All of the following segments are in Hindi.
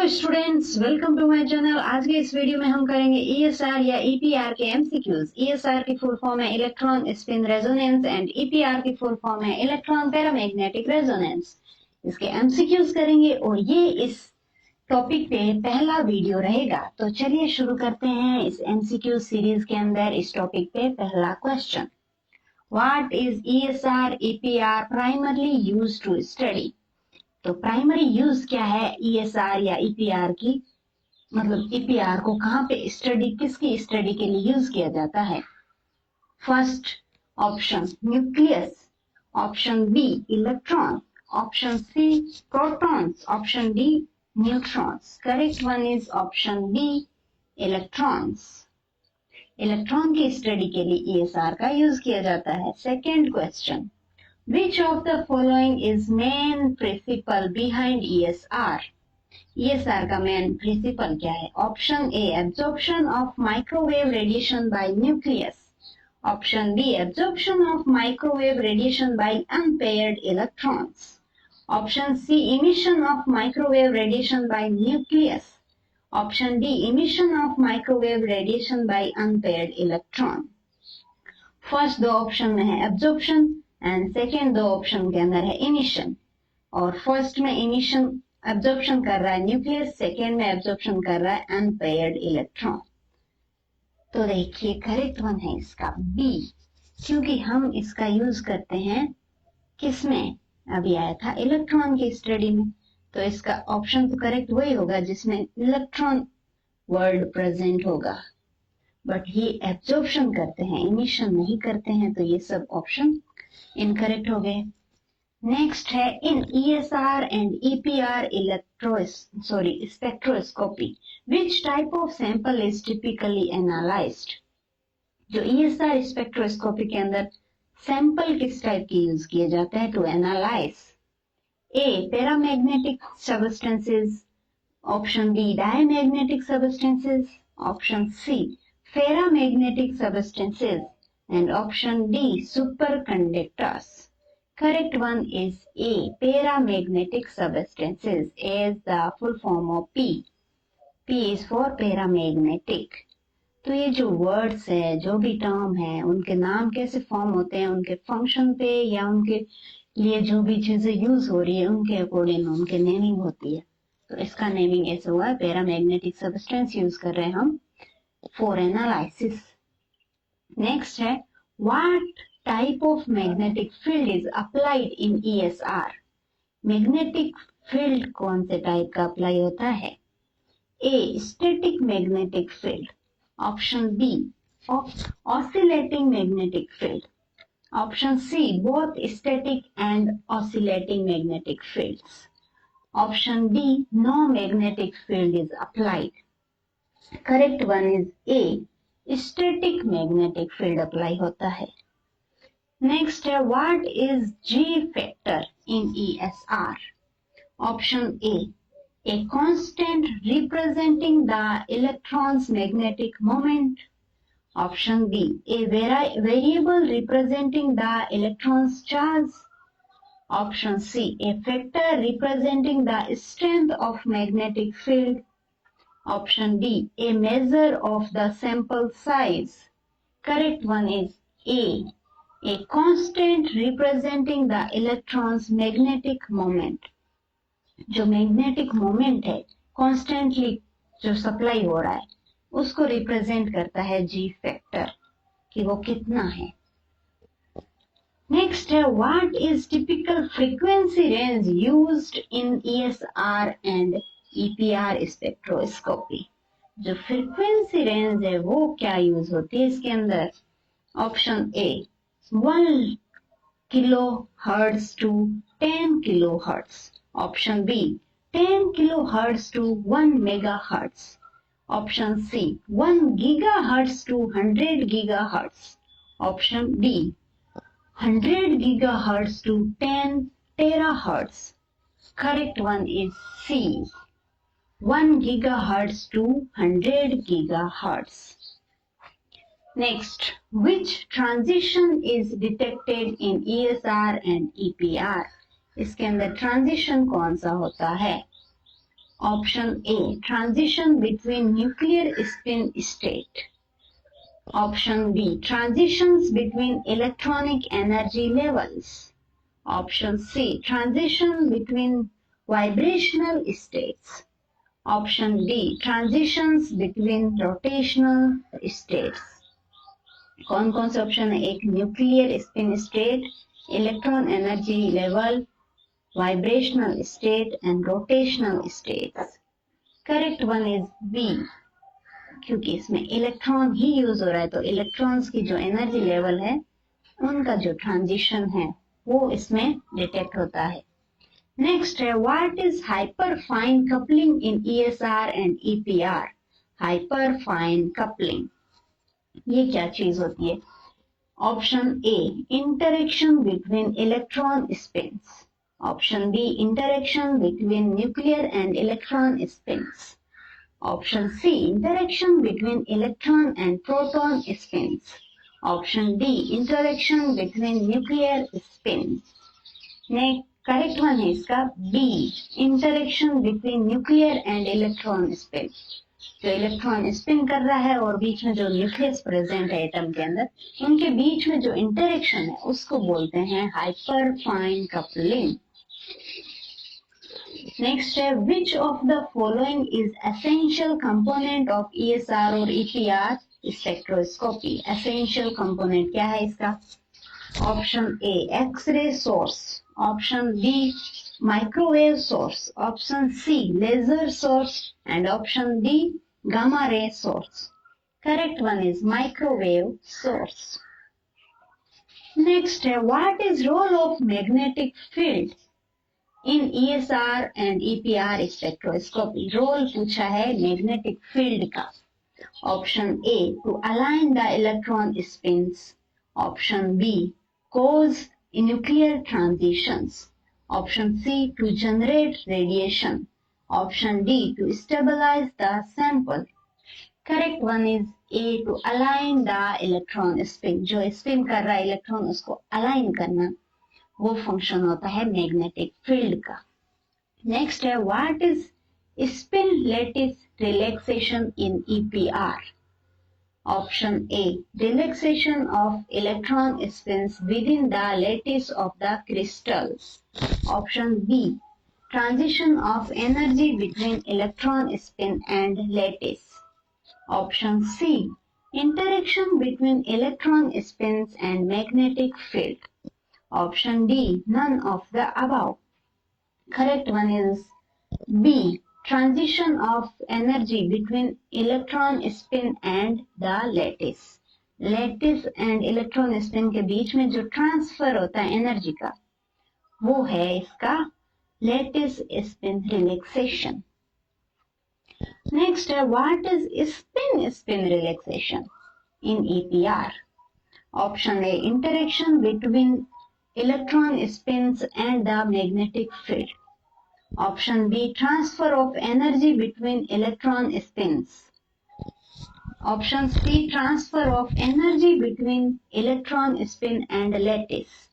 Hello students, welcome to my channel. आज के इस वीडियो में हम करेंगे ईएसआर या ईपीआर के एमसीक्यूज। ईएसआर की फुल फॉर्म है electron spin resonance and EPR की फुल फॉर्म है इलेक्ट्रॉन पैरामैग्नेटिक रेजोनेंस। इसके एमसीक्यूज करेंगे और ये इस टॉपिक पे पहला वीडियो रहेगा। तो चलिए शुरू करते हैं इस एमसीक्यू सीरीज के अंदर। इस टॉपिक पे पहला question, what is ESR EPR primarily used to study. तो प्राइमरी यूज क्या है ईएसआर या ईपीआर की, मतलब ईपीआर को कहाँ पे स्टडी, किसकी स्टडी के लिए यूज किया जाता है। First option nucleus, option B electron, option C protons, option D neutrons. Correct one is option B electrons. Electron की स्टडी के लिए ईएसआर का यूज किया जाता है। Second question, which of the following is main principle behind ESR? ESR का main principle क्या है? Option A, absorption of microwave radiation by nucleus. Option B, absorption of microwave radiation by unpaired electrons. Option C, emission of microwave radiation by nucleus. Option D, emission of microwave radiation by unpaired electron. First दो ऑप्शन में है absorption एंड सेकेंड दो ऑप्शन के अंदर है इमिशन। और फर्स्ट में इमिशन एब्जॉर्प्शन कर रहा है न्यूक्लियस, सेकेंड में एब्जॉर्प्शन कर रहा है अनपेयर्ड इलेक्ट्रॉन। तो देखिए करेक्ट वन है इसका बी, क्योंकि हम इसका यूज करते हैं किसमें, अभी आया था इलेक्ट्रॉन की स्टडी में। तो इसका ऑप्शन तो करेक्ट वही होगा जिसमें इलेक्ट्रॉन वर्ड प्रेजेंट होगा, बट ये एब्जॉर्प्शन करते हैं, इमिशन नहीं करते हैं, तो ये सब ऑप्शन इनकरेक्ट हो गए। नेक्स्ट है in ESR and EPR spectroscopy which type of sample is typically analysed. जो ईएसआर स्पेक्ट्रोस्कोपी के अंदर सैंपल किस टाइप के यूज किए जाते हैं to analyse. A paramagnetic substances, option B diamagnetic substances, option C ferromagnetic substances and option D superconductors. Correct one is A paramagnetic substances, as the full form of P. P is for paramagnetic. तो ये जो वर्ड्स है, जो भी टर्म है, उनके नाम कैसे फॉर्म होते हैं, उनके फंक्शन पे या उनके लिए जो भी चीजें यूज हो रही है उनके अकॉर्डिंग उनके नेमिंग होती है। तो इसका नेमिंग ऐसे हुआ है, पैरामैग्नेटिक सब्सटेंस यूज कर रहे हैं हम फॉर एनालिसिस। नेक्स्ट है what type of magnetic field is applied in ESR. Magnetic field कौन से टाइप का अप्लाई होता है। A static magnetic field, option B oscillating magnetic field, option C both static and oscillating magnetic fields, option D no magnetic field is applied. Correct one is a static magnetic field apply होता है। नेक्स्ट है what is G factor in ESR. Option a constant representing the electrons magnetic moment, option B a variable representing the electrons charge, option C a factor representing the strength of magnetic field, option D a measure of the sample size. Correct one is A constant representing the electrons magnetic moment. जो मैग्नेटिक मोमेंट है कॉन्स्टेंटली जो सप्लाई हो रहा है उसको रिप्रेजेंट करता है जी फैक्टर, कि वो कितना है। नेक्स्ट है what is typical frequency range used in ESR and EPR spectroscopy. जो फ्रीक्वेंसी रेंज है वो क्या यूज होती है इसके अंदर। Option A 1 kilo hertz to 10 kilo hertz, option B 10 kilo hertz to 1 mega hertz, option C 1 giga hertz to 100 giga hertz, option D 100 giga hertz to 10 tera hertz. Correct one is C 1 gigahertz to 100 gigahertz. Next, which transition is detected in ESR and EPR? इसके अंदर ट्रांजिशन कौन सा होता है। Option A, transition between nuclear spin state. Option B, transitions between electronic energy levels. Option C, transition between vibrational states. Option D, transitions between rotational states. कौन कौन से ऑप्शन है? एक nuclear spin state, electron energy level, vibrational state and rotational states. Correct one is B, क्योंकि इसमें इलेक्ट्रॉन ही यूज हो रहा है, तो इलेक्ट्रॉन्स की जो एनर्जी लेवल है उनका जो ट्रांजिशन है वो इसमें डिटेक्ट होता है. नेक्स्ट है, what is hyperfine coupling in ESR and EPR? Hyperfine coupling ये क्या चीज होती है? Option A, interaction between electron spins. Option B, interaction between nuclear and electron spins. Option C, interaction between electron and proton spins. Option D, interaction between nuclear spins. Next, correct one है इसका B, interaction between nuclear and electron spin. जो इलेक्ट्रॉन स्पिन कर रहा है और बीच में जो न्यूक्लियस प्रेजेंट है एटम के अंदर, उनके बीच में जो इंटरेक्शन है उसको बोलते हैं हाइपर फाइन कपलिंग. Next है, which of the following is essential component of ESR और EPR spectroscopy? Essential component क्या है इसका? Option A, X-ray source. Option B, microwave source. Option C, laser source. And option D, gamma ray source. Correct one is microwave source. Next है, what is role of magnetic field in ESR and EPR spectroscopy? Role पूछा है मैग्नेटिक फील्ड का. Option A, to align the electron spins. Option B, cause nuclear transitions. Option C, to generate radiation. Option D, to stabilize the sample. Correct one is A, to align the electron spin. जो spin कर रहा है इलेक्ट्रॉन उसको अलाइन करना, वो फंक्शन होता है मैग्नेटिक फील्ड का. नेक्स्ट है, what is spin lattice relaxation in EPR? Option A, relaxation of electron spins within the lattice of the crystals. Option B, transition of energy between electron spin and lattice. Option C, interaction between electron spins and magnetic field. Option D, none of the above. Correct one is B, transition of energy between electron spin and the lattice. Lattice and electron spin के बीच में जो ट्रांसफर होता है एनर्जी का, वो है इसका lattice spin relaxation. Next है, what is spin relaxation in EPR? Option A, interaction between electron spins and the magnetic field. Option B, transfer of energy between electron spins. Option C, transfer of energy between electron spin and lattice.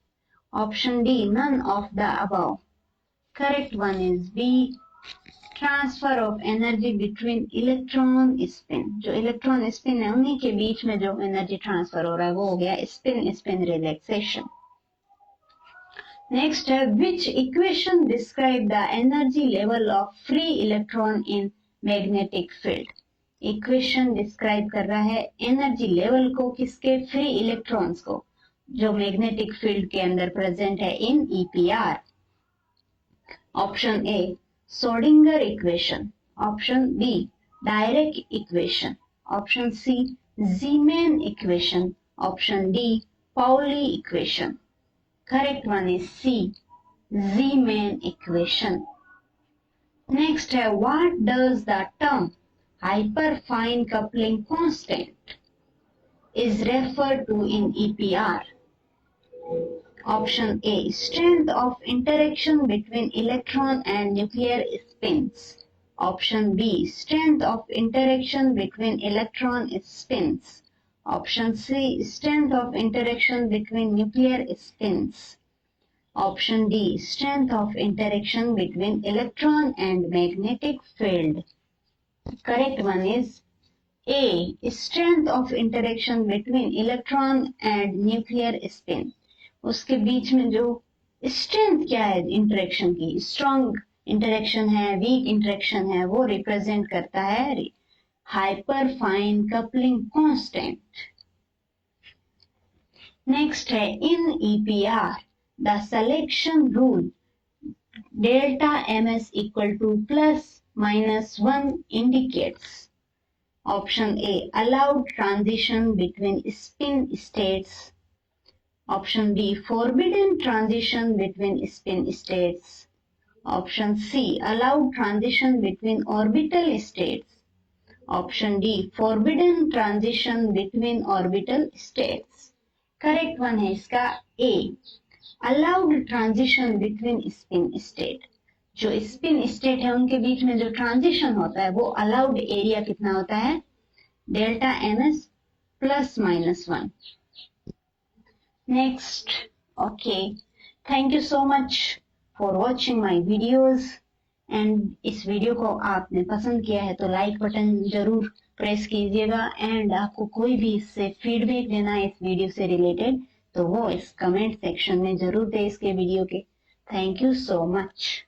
Option D, none of the above. Correct one is B, transfer of energy between electron spin. जो इलेक्ट्रॉन स्पिन है उन्हीं के बीच में जो एनर्जी ट्रांसफर हो रहा है वो हो गया spin relaxation. Next, which equation describe the energy level of free electron in magnetic field? Equation describe कर रहा है एनर्जी लेवल को, किसके? फ्री इलेक्ट्रॉन्स को, जो मैग्नेटिक फील्ड के अंदर प्रेजेंट है in EPR. Option A, Schrodinger equation. Option B, direct equation. Option C, Zeeman equation. Option D, Pauli equation. Correct one is C, Zeeman equation. Next है, what does the term hyperfine coupling constant is referred to in EPR? Option A, strength of interaction between electron and nuclear spins. Option B, strength of interaction between electron spins. Option C, strength of interaction between nuclear spins. Option D, strength of interaction between electron and magnetic field. Correct one is A, strength of interaction between electron and nuclear spin. उसके बीच में जो स्ट्रेंथ क्या है इंटरेक्शन की, स्ट्रॉन्ग इंटरेक्शन है, वीक इंटरेक्शन है, वो रिप्रेजेंट करता है hyperfine coupling constant. Next है in EPR the selection rule delta ms equal to plus minus 1 indicates. Option A, allowed transition between spin states. Option B, forbidden transition between spin states. Option C, allowed transition between orbital states. Option D, forbidden transition between orbital states. Correct one है इसका A, allowed transition between spin state. जो स्पिन स्टेट है उनके बीच में जो ट्रांजिशन होता है वो अलाउड एरिया कितना होता है, delta ms plus minus 1. Next, okay, thank you so much for watching my videos. And इस वीडियो को आपने पसंद किया है तो लाइक बटन जरूर प्रेस कीजिएगा. एंड आपको कोई भी इससे फीडबैक देना है इस वीडियो से रिलेटेड तो वो इस कमेंट सेक्शन में जरूर दे इसके वीडियो के. Thank you so much.